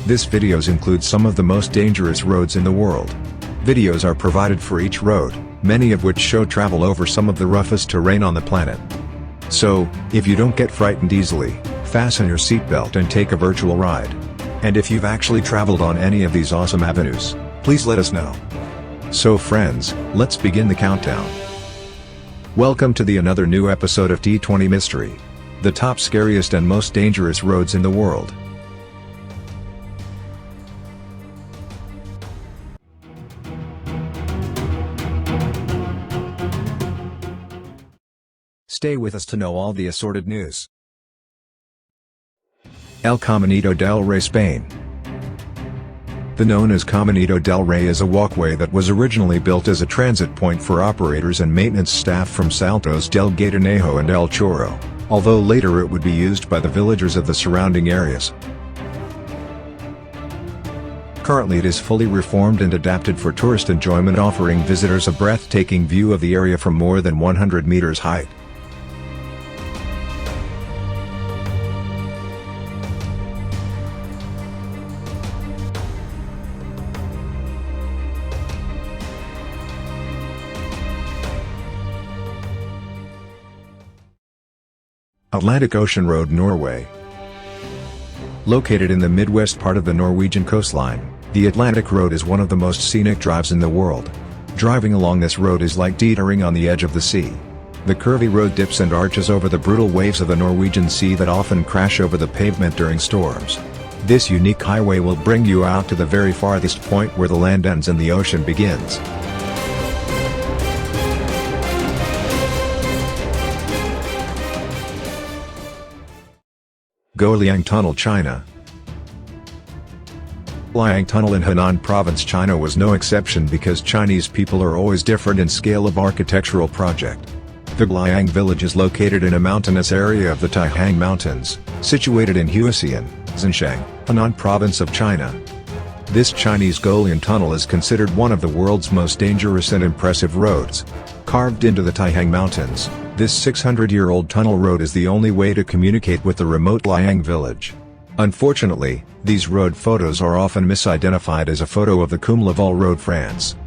This videos include some of the most dangerous roads in the world. Videos are provided for each road, many of which show travel over some of the roughest terrain on the planet. So, if you don't get frightened easily, fasten your seatbelt and take a virtual ride. And if you've actually traveled on any of these awesome avenues, please let us know. So friends, let's begin the countdown. Welcome to another new episode of T20 Mystery. The top scariest and most dangerous roads in the world. Stay with us to know all the assorted news. El Caminito del Rey Spain. The known as Caminito del Rey is a walkway that was originally built as a transit point for operators and maintenance staff from Saltos del Gatanejo and El Chorro, although later it would be used by the villagers of the surrounding areas. Currently it is fully reformed and adapted for tourist enjoyment, offering visitors a breathtaking view of the area from more than 100 meters height. Atlantic Ocean Road, Norway. Located in the Midwest part of the Norwegian coastline, the Atlantic Road is one of the most scenic drives in the world. Driving along this road is like teetering on the edge of the sea. The curvy road dips and arches over the brutal waves of the Norwegian Sea that often crash over the pavement during storms. This unique highway will bring you out to the very farthest point where the land ends and the ocean begins. Golian Tunnel, China. Liang Tunnel in Henan Province, China was no exception because Chinese people are always different in scale of architectural project. The Liang village is located in a mountainous area of the Tianmen Mountains, situated in Houshan, Zhejiang, Henan Province of China. This Chinese Golian Tunnel is considered one of the world's most dangerous and impressive roads. Carved into the Tianmen Mountains, this 600-year-old tunnel road is the only way to communicate with the remote Liang village. Unfortunately, these road photos are often misidentified as a photo of the Cum-Laval Road, France.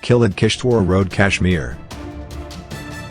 Killar Kishtwar Road, Kashmir.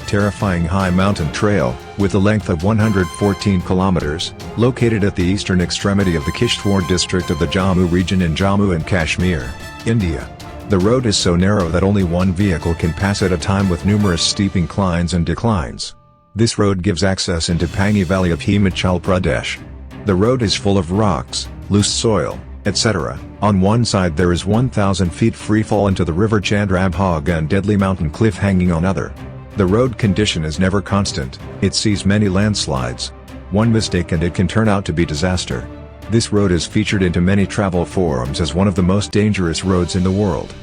Terrifying high mountain trail, with a length of 114 kilometers, located at the eastern extremity of the Kishtwar district of the Jammu region in Jammu and Kashmir, India. The road is so narrow that only one vehicle can pass at a time, with numerous steep inclines and declines. This road gives access into Pangi Valley of Himachal Pradesh. The road is full of rocks, loose soil, etc. On one side there is 1,000 feet free fall into the river Chandrabhaga and deadly mountain cliff hanging on other. The road condition is never constant, it sees many landslides. One mistake and it can turn out to be disaster. This road is featured into many travel forums as one of the most dangerous roads in the world.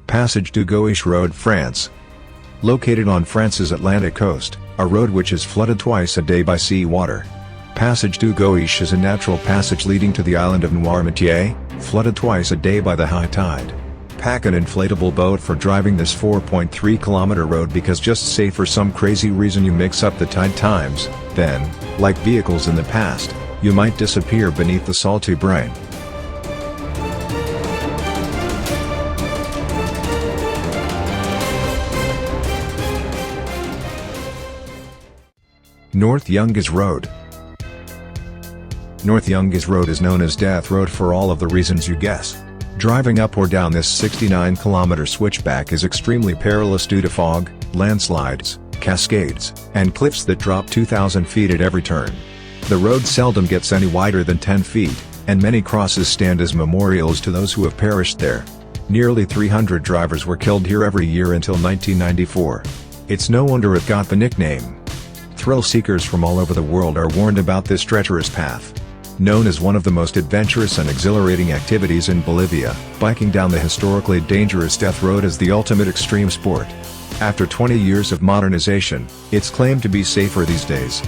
Passage du Gois Road, France. Located on France's Atlantic coast, a road which is flooded twice a day by sea water. Passage du Gois is a natural passage leading to the island of Noirmoutier, flooded twice a day by the high tide. Pack an inflatable boat for driving this 4.3-kilometer road, because just say for some crazy reason you mix up the tide times, then, like vehicles in the past, you might disappear beneath the salty brine. North Youngas Road. North Youngas Road is known as Death Road for all of the reasons you guess. Driving up or down this 69-kilometer switchback is extremely perilous due to fog, landslides, cascades, and cliffs that drop 2,000 feet at every turn. The road seldom gets any wider than 10 feet, and many crosses stand as memorials to those who have perished there. Nearly 300 drivers were killed here every year until 1994. It's no wonder it got the nickname. Thrill seekers from all over the world are warned about this treacherous path. Known as one of the most adventurous and exhilarating activities in Bolivia, biking down the historically dangerous Death Road is the ultimate extreme sport. After 20 years of modernization, it's claimed to be safer these days.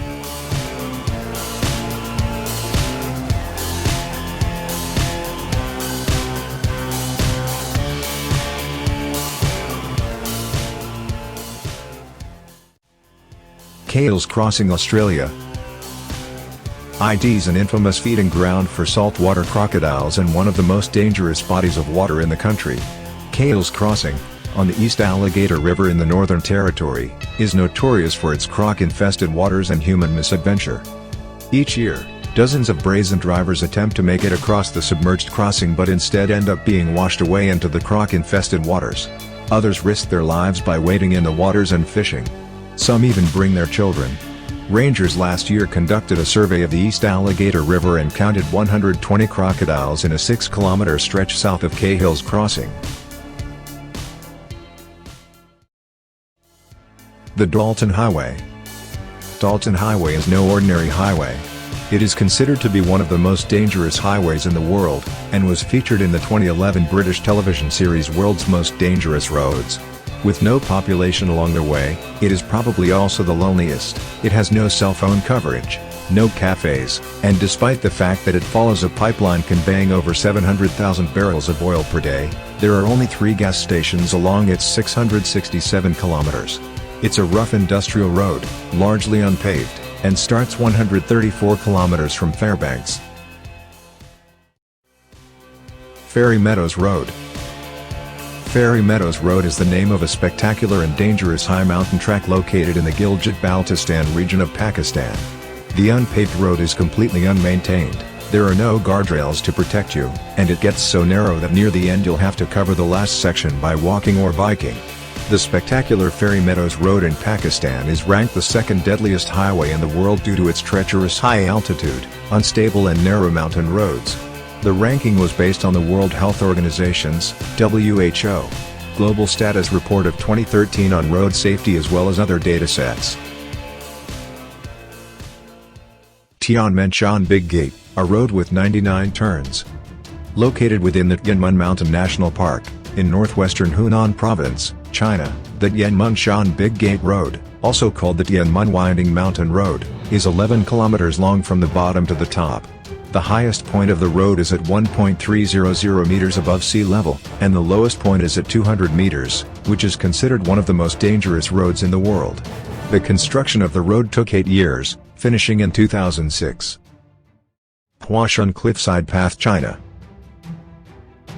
Cahills crossing Australia. It's an infamous feeding ground for saltwater crocodiles and one of the most dangerous bodies of water in the country. Cahills Crossing, on the East Alligator River in the Northern Territory, is notorious for its croc-infested waters and human misadventure. Each year, dozens of brazen drivers attempt to make it across the submerged crossing but instead end up being washed away into the croc-infested waters. Others risk their lives by wading in the waters and fishing. Some even bring their children. Rangers last year conducted a survey of the East Alligator River and counted 120 crocodiles in a 6-kilometer stretch south of Cahills Crossing. The Dalton Highway. Dalton Highway is no ordinary highway. It is considered to be one of the most dangerous highways in the world, and was featured in the 2011 British television series World's Most Dangerous Roads. With no population along the way, it is probably also the loneliest. It has no cell phone coverage, no cafes, and despite the fact that it follows a pipeline conveying over 700,000 barrels of oil per day, there are only 3 gas stations along its 667 kilometers. It's a rough industrial road, largely unpaved, and starts 134 kilometers from Fairbanks. Fairy Meadows Road. Fairy Meadows Road is the name of a spectacular and dangerous high mountain track located in the Gilgit-Baltistan region of Pakistan. The unpaved road is completely unmaintained, there are no guardrails to protect you, and it gets so narrow that near the end you'll have to cover the last section by walking or biking. The spectacular Fairy Meadows Road in Pakistan is ranked the 2nd deadliest highway in the world due to its treacherous high-altitude, unstable and narrow mountain roads. The ranking was based on the World Health Organization's (WHO) Global Status Report of 2013 on road safety as well as other datasets. Tianmen Mountain Big Gate, a road with 99 turns. Located within the Tianmen Mountain National Park, in northwestern Hunan Province, China, the Tianmen Shan Big Gate Road, also called the Tianmen Winding Mountain Road, is 11 kilometers long from the bottom to the top. The highest point of the road is at 1.300 meters above sea level, and the lowest point is at 200 meters, which is considered one of the most dangerous roads in the world. The construction of the road took 8 years, finishing in 2006. Houshan Cliffside Path, China.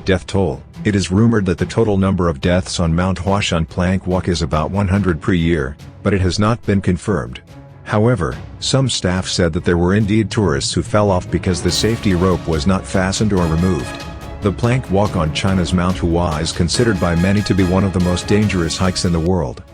Death toll. It is rumored that the total number of deaths on Mount Houshan Plank Walk is about 100 per year, but it has not been confirmed. However, some staff said that there were indeed tourists who fell off because the safety rope was not fastened or removed. The plank walk on China's Mount Hua is considered by many to be one of the most dangerous hikes in the world.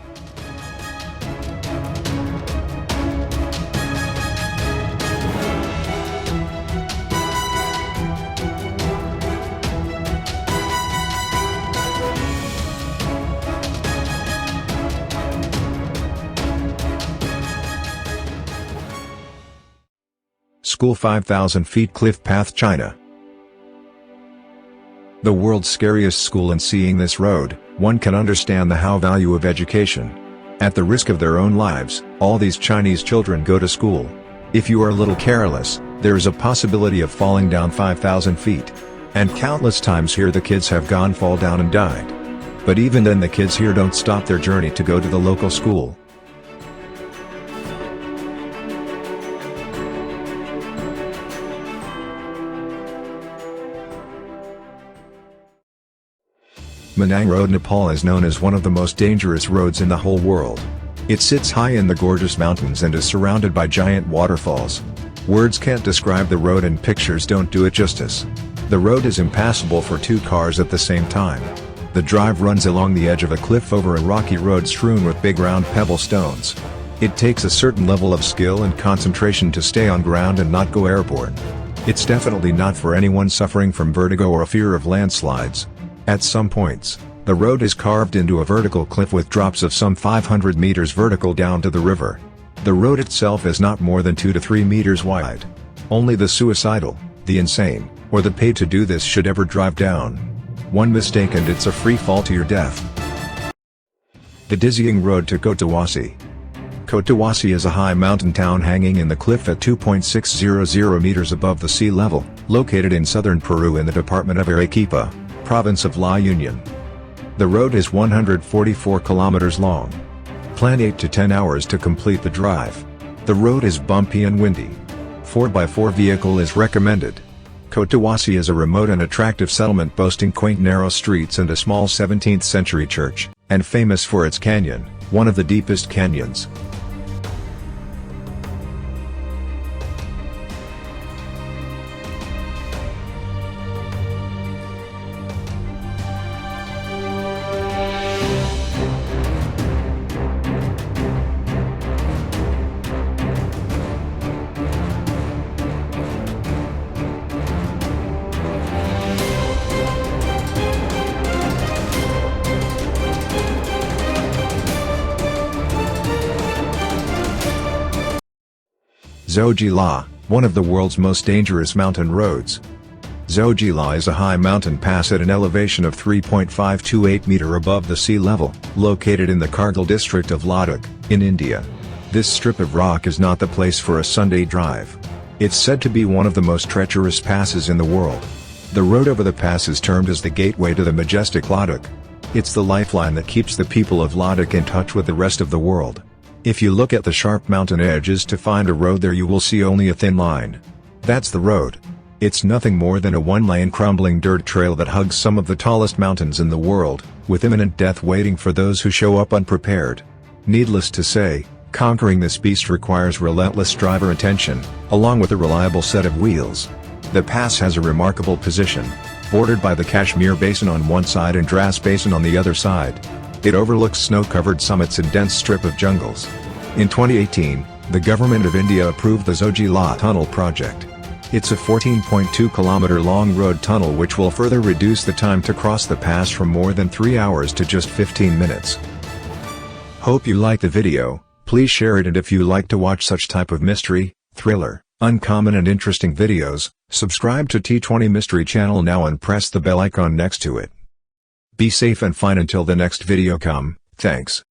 School 5,000 feet cliff path, China. The world's scariest school, and seeing this road, one can understand the value of education. At the risk of their own lives, all these Chinese children go to school. If you are a little careless, there is a possibility of falling down 5,000 feet. And countless times here the kids have fall down and died. But even then the kids here don't stop their journey to go to the local school. Manang Road, Nepal is known as one of the most dangerous roads in the whole world. It sits high in the gorgeous mountains and is surrounded by giant waterfalls. Words can't describe the road and pictures don't do it justice. The road is impassable for 2 cars at the same time. The drive runs along the edge of a cliff over a rocky road strewn with big round pebble stones. It takes a certain level of skill and concentration to stay on ground and not go airborne. It's definitely not for anyone suffering from vertigo or a fear of landslides. At some points, the road is carved into a vertical cliff with drops of some 500 meters vertical down to the river. The road itself is not more than 2 to 3 meters wide. Only the suicidal, the insane, or the paid to do this should ever drive down. One mistake and it's a free fall to your death. The dizzying road to Cotahuasi. Cotahuasi is a high mountain town hanging in the cliff at 2.600 meters above the sea level, located in southern Peru in the department of Arequipa, province of La Union. The road is 144 kilometers long. Plan 8 to 10 hours to complete the drive. The road is bumpy and windy. 4x4 vehicle is recommended. Cotahuasi is a remote and attractive settlement boasting quaint narrow streets and a small 17th century church, and famous for its canyon, one of the deepest canyons. Zojila, one of the world's most dangerous mountain roads. Zojila is a high mountain pass at an elevation of 3.528 meter above the sea level, located in the Cahills district of Ladakh, in India. This strip of rock is not the place for a Sunday drive. It's said to be one of the most treacherous passes in the world. The road over the pass is termed as the gateway to the majestic Ladakh. It's the lifeline that keeps the people of Ladakh in touch with the rest of the world. If you look at the sharp mountain edges to find a road there, you will see only a thin line. That's the road. It's nothing more than a one-lane crumbling dirt trail that hugs some of the tallest mountains in the world, with imminent death waiting for those who show up unprepared. Needless to say, conquering this beast requires relentless driver attention, along with a reliable set of wheels. The pass has a remarkable position, bordered by the Kashmir Basin on one side and Dras Basin on the other side. It overlooks snow-covered summits and dense strip of jungles. In 2018, the government of India approved the Zojila tunnel project. It's a 14.2-kilometer-long road tunnel which will further reduce the time to cross the pass from more than 3 hours to just 15 minutes. Hope you liked the video. Please share it, and if you like to watch such type of mystery, thriller, uncommon and interesting videos, subscribe to T20 Mystery Channel now and press the bell icon next to it. Be safe and fine until the next video come. Thanks.